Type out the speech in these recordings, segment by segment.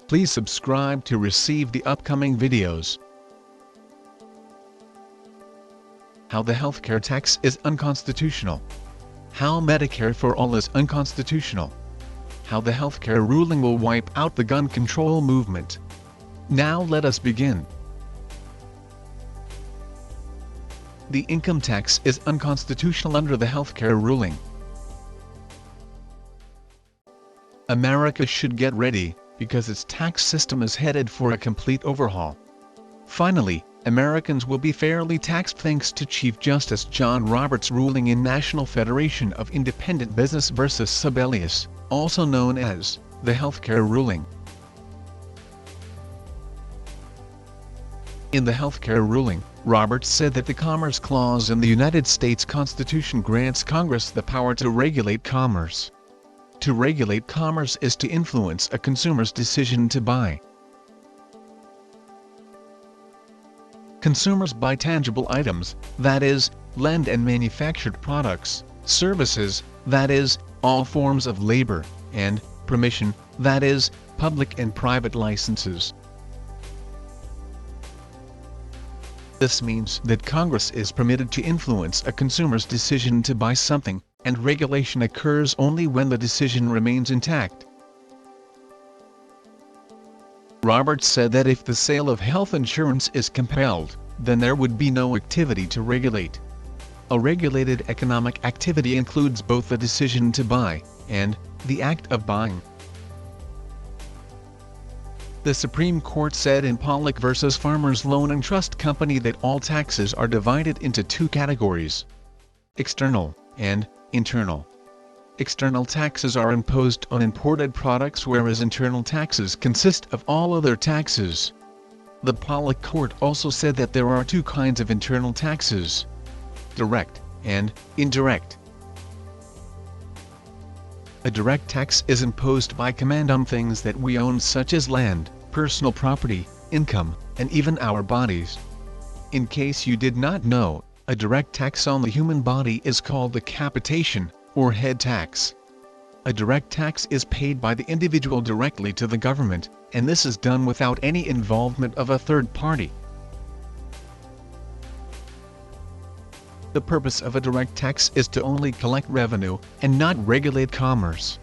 Please subscribe to receive the upcoming videos. How the healthcare tax is unconstitutional. How Medicare for all is unconstitutional. How the healthcare ruling will wipe out the gun control movement. Now let us begin. The income tax is unconstitutional under the healthcare ruling. America should get ready, because its tax system is headed for a complete overhaul. Finally, Americans will be fairly taxed thanks to Chief Justice John Roberts' ruling in National Federation of Independent Business vs. Sebelius, also known as the healthcare ruling. In the healthcare ruling, Roberts said that the Commerce Clause in the United States Constitution grants Congress the power to regulate commerce. To regulate commerce is to influence a consumer's decision to buy. Consumers buy tangible items, that is, land and manufactured products, services, that is, all forms of labor, and permission, that is, public and private licenses. This means that Congress is permitted to influence a consumer's decision to buy something, and regulation occurs only when the decision remains intact. Roberts said that if the sale of health insurance is compelled, then there would be no activity to regulate. A regulated economic activity includes both the decision to buy, and the act of buying. The Supreme Court said in Pollock v. Farmers Loan and Trust Company that all taxes are divided into two categories: external and internal. External taxes are imposed on imported products, whereas internal taxes consist of all other taxes. The Pollock Court also said that there are two kinds of internal taxes: direct and indirect. A direct tax is imposed by command on things that we own, such as land, personal property, income, and even our bodies. In case you did not know, a direct tax on the human body is called the capitation, or head tax. A direct tax is paid by the individual directly to the government, and this is done without any involvement of a third party. The purpose of a direct tax is to only collect revenue, and not regulate commerce.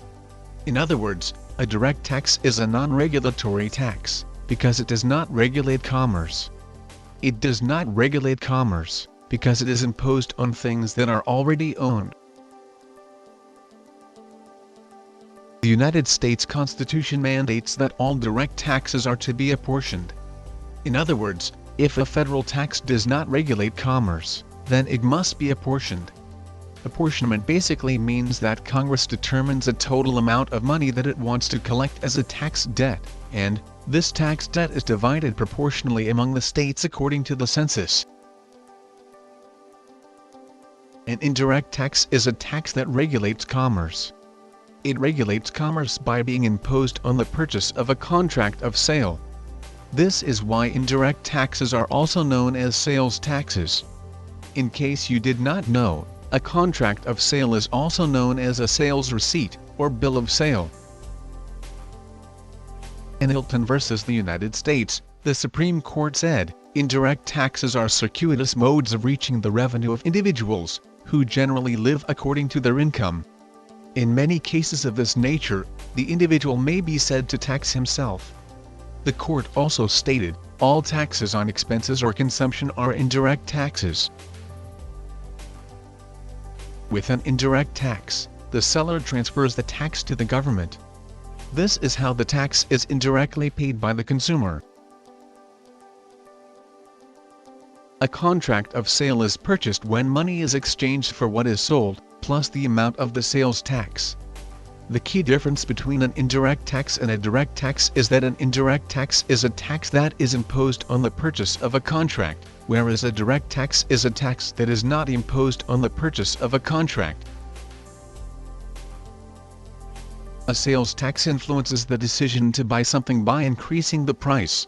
In other words, a direct tax is a non-regulatory tax, because it does not regulate commerce. It does not regulate commerce, because it is imposed on things that are already owned. The United States Constitution mandates that all direct taxes are to be apportioned. In other words, if a federal tax does not regulate commerce, then it must be apportioned. Apportionment basically means that Congress determines a total amount of money that it wants to collect as a tax debt, and this tax debt is divided proportionally among the states according to the census. An indirect tax is a tax that regulates commerce. It regulates commerce by being imposed on the purchase of a contract of sale. This is why indirect taxes are also known as sales taxes. In case you did not know, a contract of sale is also known as a sales receipt, or bill of sale. In Hilton versus the United States, the Supreme Court said, indirect taxes are circuitous modes of reaching the revenue of individuals, who generally live according to their income. In many cases of this nature, the individual may be said to tax himself. The court also stated, all taxes on expenses or consumption are indirect taxes. With an indirect tax, the seller transfers the tax to the government. This is how the tax is indirectly paid by the consumer. A contract of sale is purchased when money is exchanged for what is sold, plus the amount of the sales tax. The key difference between an indirect tax and a direct tax is that an indirect tax is a tax that is imposed on the purchase of a contract, whereas a direct tax is a tax that is not imposed on the purchase of a contract. A sales tax influences the decision to buy something by increasing the price.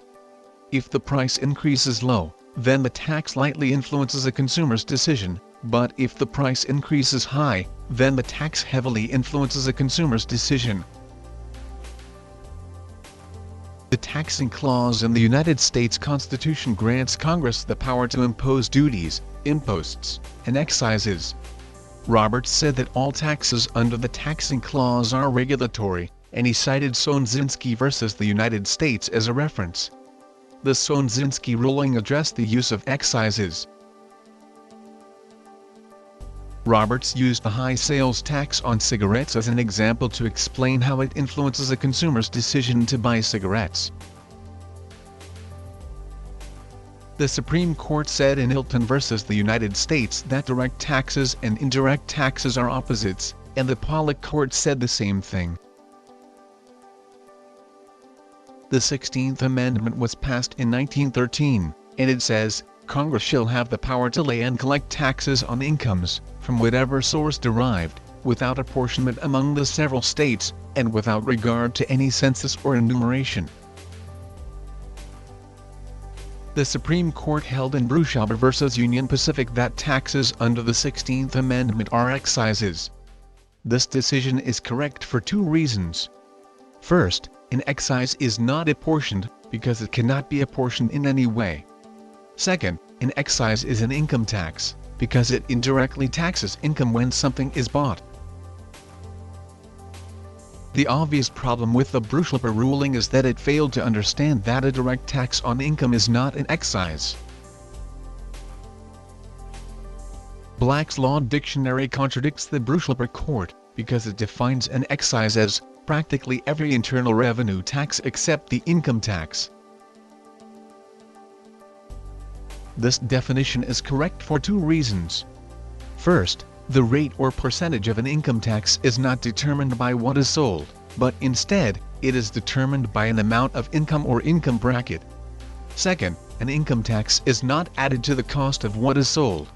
If the price increases low, then the tax lightly influences a consumer's decision, but if the price increases high, then the tax heavily influences a consumer's decision. The taxing clause in the United States Constitution grants Congress the power to impose duties, imposts, and excises. Roberts said that all taxes under the taxing clause are regulatory, and he cited Sonzinski versus the United States as a reference. The Sonzinski ruling addressed the use of excises. Roberts used the high sales tax on cigarettes as an example to explain how it influences a consumer's decision to buy cigarettes. The Supreme Court said in Hilton versus the United States that direct taxes and indirect taxes are opposites, and the Pollock Court said the same thing. The 16th Amendment was passed in 1913, and it says, Congress shall have the power to lay and collect taxes on incomes, from whatever source derived, without apportionment among the several states, and without regard to any census or enumeration. The Supreme Court held in Bruchhaber versus Union Pacific that taxes under the 16th Amendment are excises. This decision is correct for two reasons. First, an excise is not apportioned, because it cannot be apportioned in any way. Second, an excise is an income tax, because it indirectly taxes income when something is bought. The obvious problem with the Bruchhaber ruling is that it failed to understand that a direct tax on income is not an excise. Black's Law Dictionary contradicts the Bruchhaber Court, because it defines an excise as practically every internal revenue tax except the income tax. This definition is correct for two reasons. First, the rate or percentage of an income tax is not determined by what is sold, but instead, it is determined by an amount of income or income bracket. Second, an income tax is not added to the cost of what is sold.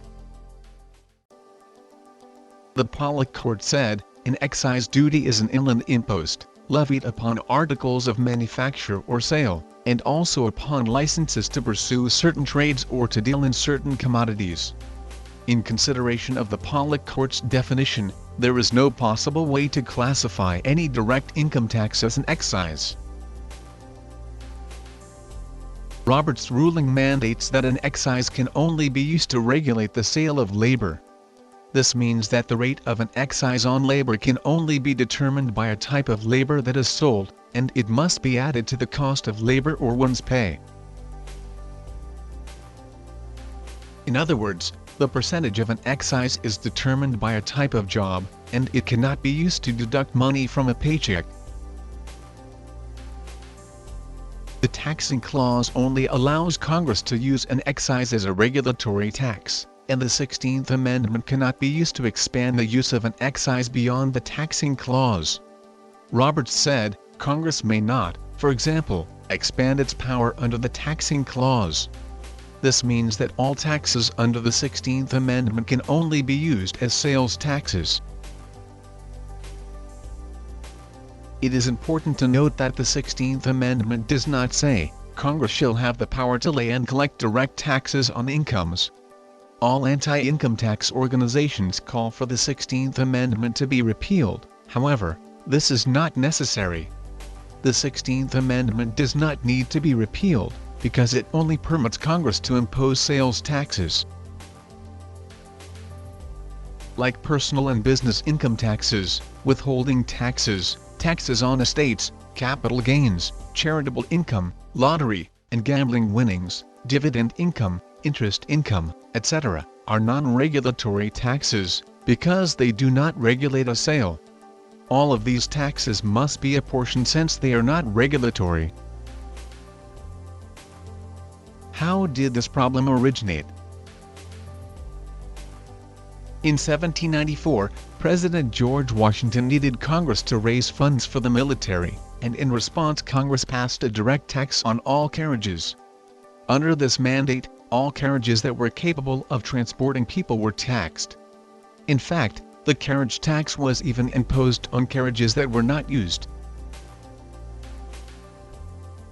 The Pollock Court said, an excise duty is an inland impost, levied upon articles of manufacture or sale, and also upon licenses to pursue certain trades or to deal in certain commodities. In consideration of the Pollock Court's definition, there is no possible way to classify any direct income tax as an excise. Roberts' ruling mandates that an excise can only be used to regulate the sale of labor. This means that the rate of an excise on labor can only be determined by a type of labor that is sold, and it must be added to the cost of labor or one's pay. In other words, the percentage of an excise is determined by a type of job, and it cannot be used to deduct money from a paycheck. The taxing clause only allows Congress to use an excise as a regulatory tax, and the 16th Amendment cannot be used to expand the use of an excise beyond the taxing clause. Roberts said, Congress may not, for example, expand its power under the taxing clause. This means that all taxes under the 16th Amendment can only be used as sales taxes. It is important to note that the 16th Amendment does not say, Congress shall have the power to lay and collect direct taxes on incomes. All anti-income tax organizations call for the 16th Amendment to be repealed, however, this is not necessary. The 16th Amendment does not need to be repealed, because it only permits Congress to impose sales taxes. Like personal and business income taxes, withholding taxes, taxes on estates, capital gains, charitable income, lottery, and gambling winnings, dividend income, interest income, etc., are non-regulatory taxes, because they do not regulate a sale. All of these taxes must be apportioned since they are not regulatory. How did this problem originate? In 1794, President George Washington needed Congress to raise funds for the military, and in response Congress passed a direct tax on all carriages. Under this mandate, all carriages that were capable of transporting people were taxed. In fact, the carriage tax was even imposed on carriages that were not used.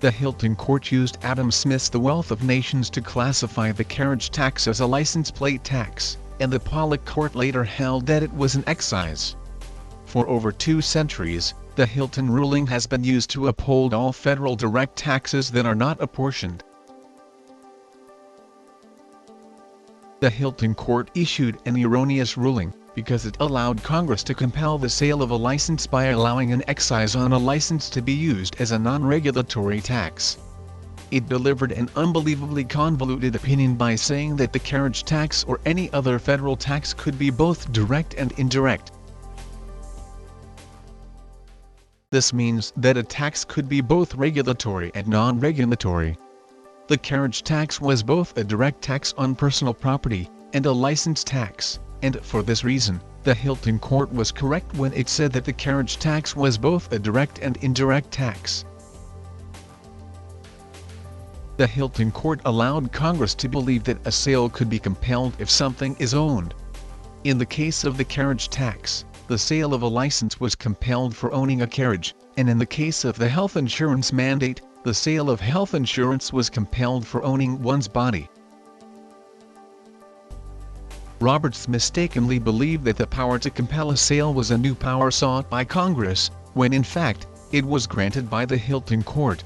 The Hilton Court used Adam Smith's The Wealth of Nations to classify the carriage tax as a license plate tax, and the Pollock Court later held that it was an excise. For over 2 centuries, The Hilton ruling has been used to uphold all federal direct taxes that are not apportioned. The Hilton court issued an erroneous ruling, because it allowed Congress to compel the sale of a license by allowing an excise on a license to be used as a non-regulatory tax. It delivered an unbelievably convoluted opinion by saying that the carriage tax or any other federal tax could be both direct and indirect. This means that a tax could be both regulatory and non-regulatory. The carriage tax was both a direct tax on personal property and a license tax, and for this reason, the Hilton court was correct when it said that the carriage tax was both a direct and indirect tax. The Hilton court allowed Congress to believe that a sale could be compelled if something is owned. In the case of the carriage tax, the sale of a license was compelled for owning a carriage, and in the case of the health insurance mandate, the sale of health insurance was compelled for owning one's body. Roberts mistakenly believed that the power to compel a sale was a new power sought by Congress, when in fact, it was granted by the Hilton court.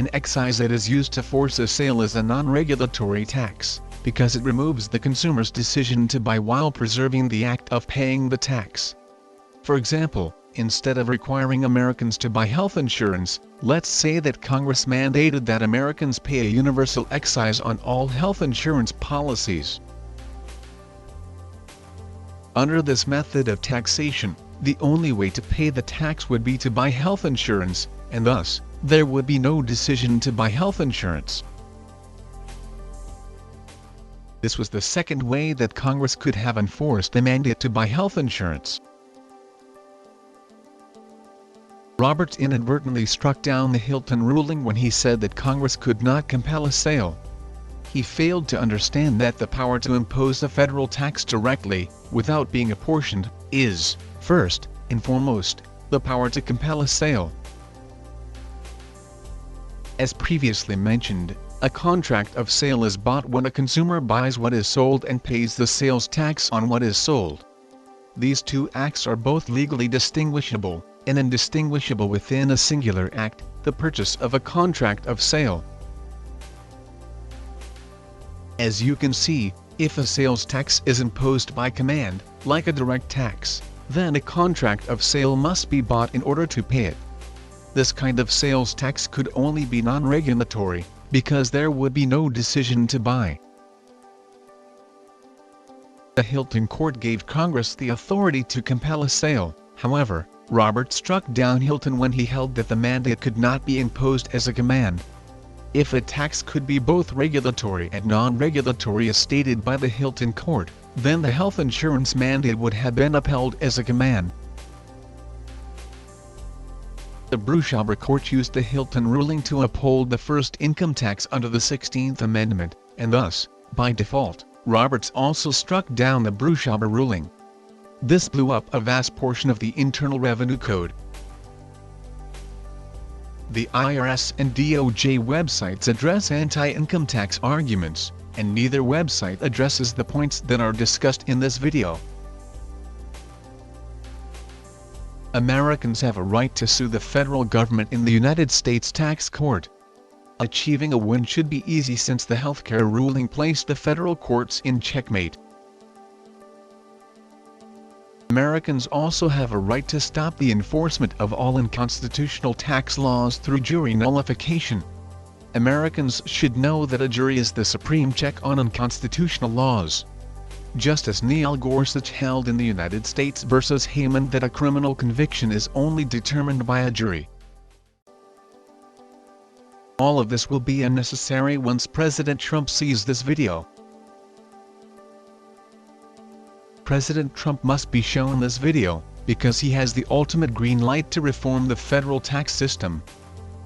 An excise that is used to force a sale is a non-regulatory tax, because it removes the consumer's decision to buy while preserving the act of paying the tax. For example, instead of requiring Americans to buy health insurance, let's say that Congress mandated that Americans pay a universal excise on all health insurance policies. Under this method of taxation, the only way to pay the tax would be to buy health insurance, and thus, there would be no decision to buy health insurance. This was the second way that Congress could have enforced the mandate to buy health insurance. Roberts inadvertently struck down the Hilton ruling when he said that Congress could not compel a sale. He failed to understand that the power to impose a federal tax directly, without being apportioned, is, first and foremost, the power to compel a sale. As previously mentioned, a contract of sale is bought when a consumer buys what is sold and pays the sales tax on what is sold. These two acts are both legally distinguishable, and indistinguishable within a singular act, the purchase of a contract of sale. As you can see, if a sales tax is imposed by command, like a direct tax, then a contract of sale must be bought in order to pay it. This kind of sales tax could only be non-regulatory, because there would be no decision to buy. The Hilton court gave Congress the authority to compel a sale. However, Roberts struck down Hilton when he held that the mandate could not be imposed as a command. If a tax could be both regulatory and non-regulatory as stated by the Hilton court, then the health insurance mandate would have been upheld as a command. The Bruchaber court used the Hilton ruling to uphold the first income tax under the 16th Amendment, and thus, by default, Roberts also struck down the Bruchaber ruling. This blew up a vast portion of the Internal Revenue Code. The IRS and DOJ websites address anti-income tax arguments, and neither website addresses the points that are discussed in this video. Americans have a right to sue the federal government in the United States Tax Court. Achieving a win should be easy since the healthcare ruling placed the federal courts in checkmate. Americans also have a right to stop the enforcement of all unconstitutional tax laws through jury nullification. Americans should know that a jury is the supreme check on unconstitutional laws. Justice Neil Gorsuch held in the United States versus Hayman that a criminal conviction is only determined by a jury. All of this will be unnecessary once President Trump sees this video. President Trump must be shown this video, because he has the ultimate green light to reform the federal tax system.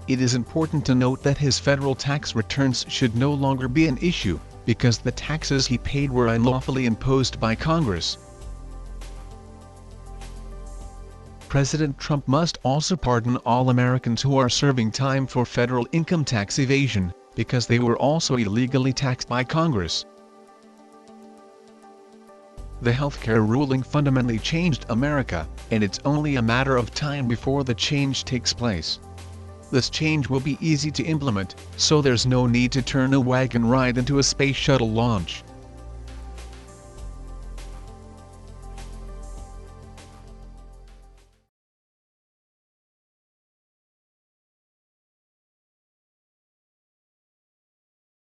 It is important to note that his federal tax returns should no longer be an issue, because the taxes he paid were unlawfully imposed by Congress. President Trump must also pardon all Americans who are serving time for federal income tax evasion, because they were also illegally taxed by Congress. The healthcare ruling fundamentally changed America, and it's only a matter of time before the change takes place. This change will be easy to implement, so there's no need to turn a wagon ride into a space shuttle launch.